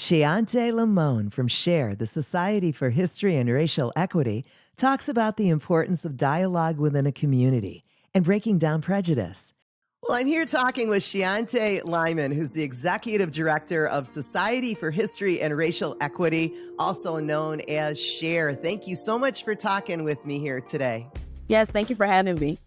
Chiante Lymon from SHARE, the Society for History and Racial Equity, talks about the importance of dialogue within a community and breaking down prejudice. Well, I'm here talking with Chiante Lymon, who's the Executive Director of Society for History and Racial Equity, also known as SHARE. Thank you so much for talking with me here today. Yes, thank you for having me.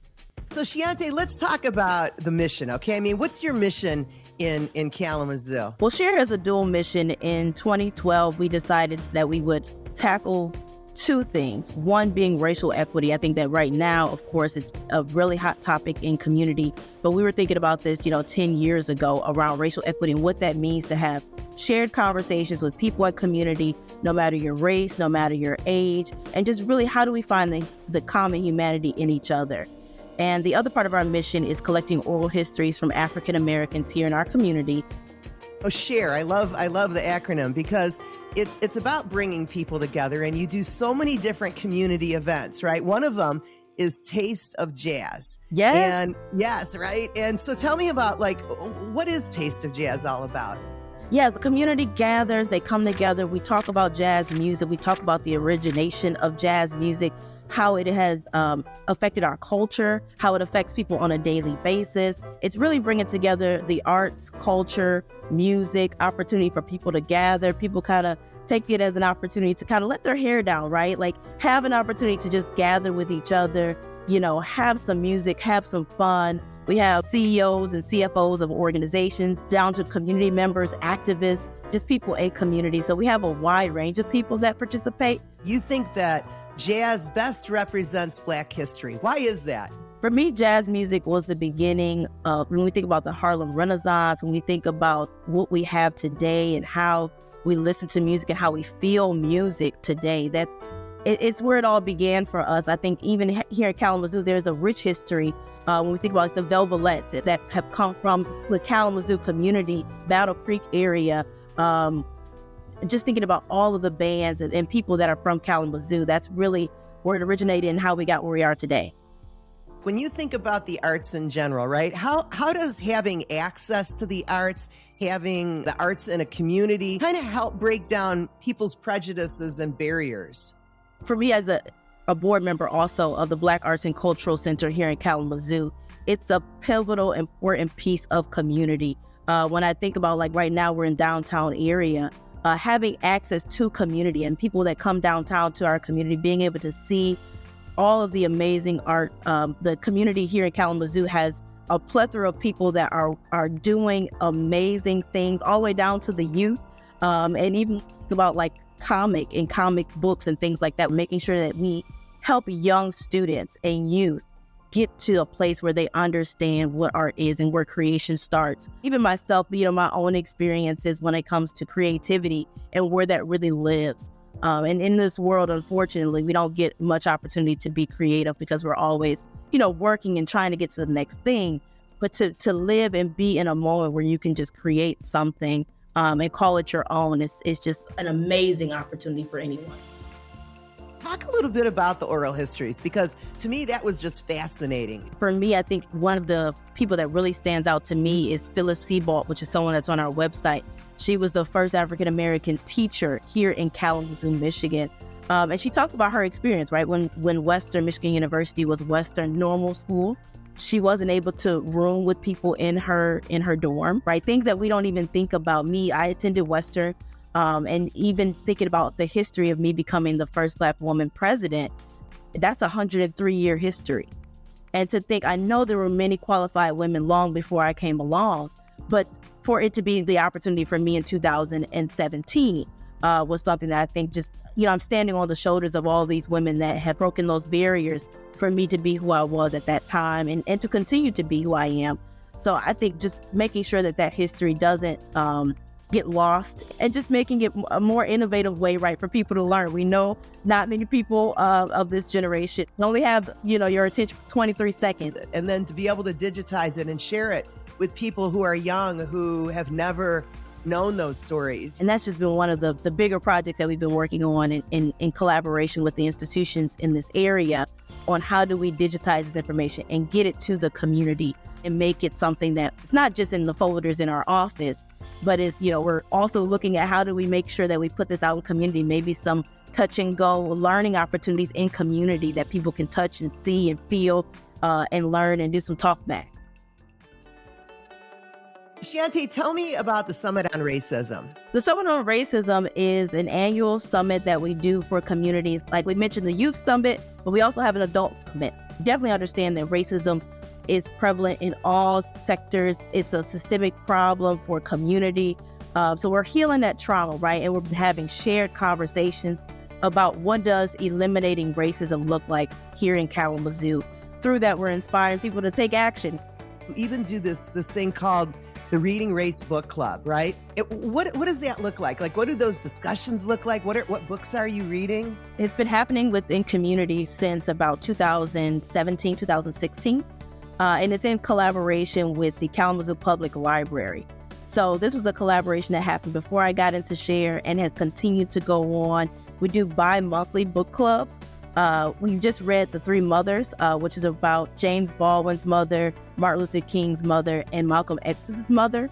So, Chiante, let's talk about the mission, okay? I mean, what's your mission in Kalamazoo? Well, SHARE has a dual mission. In 2012, we decided that we would tackle two things. One being racial equity. I think that right now, of course, it's a really hot topic in community, but we were thinking about this, 10 years ago around racial equity and what that means to have shared conversations with people in community, no matter your race, no matter your age, and just really how do we find the common humanity in each other. And the other part of our mission is collecting oral histories from African Americans here in our community. Oh, SHARE. I love the acronym because it's about bringing people together, and you do so many different community events, right? One of them is Taste of Jazz. Yes. And yes, right? And so tell me about, what is Taste of Jazz all about? Yeah, the community gathers, they come together, we talk about jazz music, we talk about the origination of jazz music, how it has affected our culture, how it affects people on a daily basis. It's really bringing together the arts, culture, music, opportunity for people to gather. People kind of take it as an opportunity to kind of let their hair down, right? Like have an opportunity to just gather with each other, have some music, have some fun. We have CEOs and CFOs of organizations down to community members, activists, just people in community. So we have a wide range of people that participate. You think that jazz best represents Black history. Why is that? For me, jazz music was the beginning of, when we think about the Harlem Renaissance, when we think about what we have today and how we listen to music and how we feel music today, it's where it all began for us. I think even here in Kalamazoo, there's a rich history when we think about the Velvelettes that have come from the Kalamazoo community, Battle Creek area, just thinking about all of the bands and people that are from Kalamazoo, that's really where it originated and how we got where we are today. When you think about the arts in general, right, how does having access to the arts, having the arts in a community kind of help break down people's prejudices and barriers? For me, as a board member also of the Black Arts and Cultural Center here in Kalamazoo, it's a pivotal, important piece of community. When I think about, like right now, we're in downtown area, having access to community and people that come downtown to our community, being able to see all of the amazing art. The community here in Kalamazoo has a plethora of people that are doing amazing things, all the way down to the youth, and even about like comic books and things like that, making sure that we help young students and youth get to a place where they understand what art is and where creation starts. Even myself, my own experiences when it comes to creativity and where that really lives. And in this world, unfortunately, we don't get much opportunity to be creative because we're always, working and trying to get to the next thing. But to live and be in a moment where you can just create something and call it your own, it's just an amazing opportunity for anyone. Talk a little bit about the oral histories, because to me, that was just fascinating. For me, I think one of the people that really stands out to me is Phyllis Seabolt, which is someone that's on our website. She was the first African-American teacher here in Kalamazoo, Michigan. And she talks about her experience, right? When Western Michigan University was Western normal school, she wasn't able to room with people in her dorm, right? Things that we don't even think about. I attended Western. And even thinking about the history of me becoming the first Black woman president, that's a 103-year history. And to think, I know there were many qualified women long before I came along, but for it to be the opportunity for me in 2017 was something that I think just, I'm standing on the shoulders of all these women that have broken those barriers for me to be who I was at that time and to continue to be who I am. So I think just making sure that history doesn't get lost and just making it a more innovative way, right, for people to learn. We know not many people of this generation only have, your attention for 23 seconds. And then to be able to digitize it and share it with people who are young, who have never known those stories. And that's just been one of the bigger projects that we've been working on in collaboration with the institutions in this area on how do we digitize this information and get it to the community and make it something that it's not just in the folders in our office, but it's, we're also looking at how do we make sure that we put this out in community, maybe some touch and go learning opportunities in community that people can touch and see and feel and learn and do some talk back. Chiante, tell me about the Summit on Racism. The Summit on Racism is an annual summit that we do for communities. Like we mentioned, the youth summit, but we also have an adult summit. Definitely understand that racism is prevalent in all sectors. It's a systemic problem for community. So we're healing that trauma, right? And we're having shared conversations about what does eliminating racism look like here in Kalamazoo. Through that, we're inspiring people to take action. You even do this thing called the Reading Race Book Club, right? What does that look like? Like, what do those discussions look like? What books are you reading? It's been happening within community since about 2017, 2016. And it's in collaboration with the Kalamazoo Public Library. So this was a collaboration that happened before I got into SHARE and has continued to go on. We do bi-monthly book clubs. We just read The Three Mothers, which is about James Baldwin's mother, Martin Luther King's mother, and Malcolm X's mother.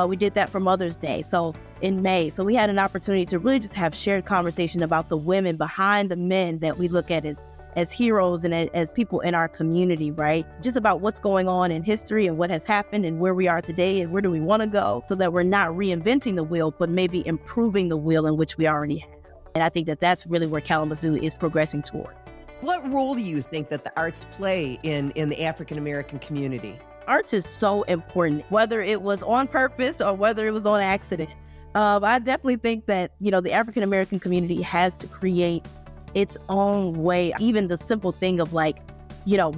We did that for Mother's Day, so in May. So we had an opportunity to really just have shared conversation about the women behind the men that we look at as heroes and as people in our community, right? Just about what's going on in history and what has happened and where we are today and where do we want to go, so that we're not reinventing the wheel, but maybe improving the wheel in which we already have. And I think that that's really where Kalamazoo is progressing towards. What role do you think that the arts play in the African-American community? Arts is so important, whether it was on purpose or whether it was on accident. I definitely think that, the African-American community has to create its own way. Even the simple thing of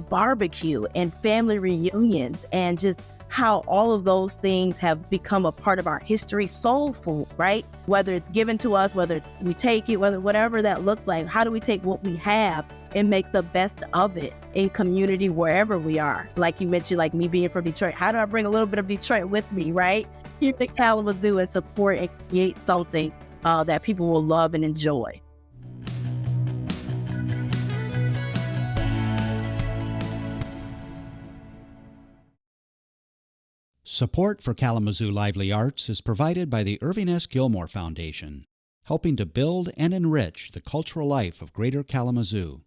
barbecue and family reunions and just how all of those things have become a part of our history, soul food, right? Whether it's given to us, whether we take it, whatever that looks like, how do we take what we have and make the best of it in community wherever we are? Like you mentioned, like me being from Detroit, how do I bring a little bit of Detroit with me, right? Here in Kalamazoo and support and create something that people will love and enjoy. Support for Kalamazoo Lively Arts is provided by the Irving S. Gilmore Foundation, helping to build and enrich the cultural life of Greater Kalamazoo.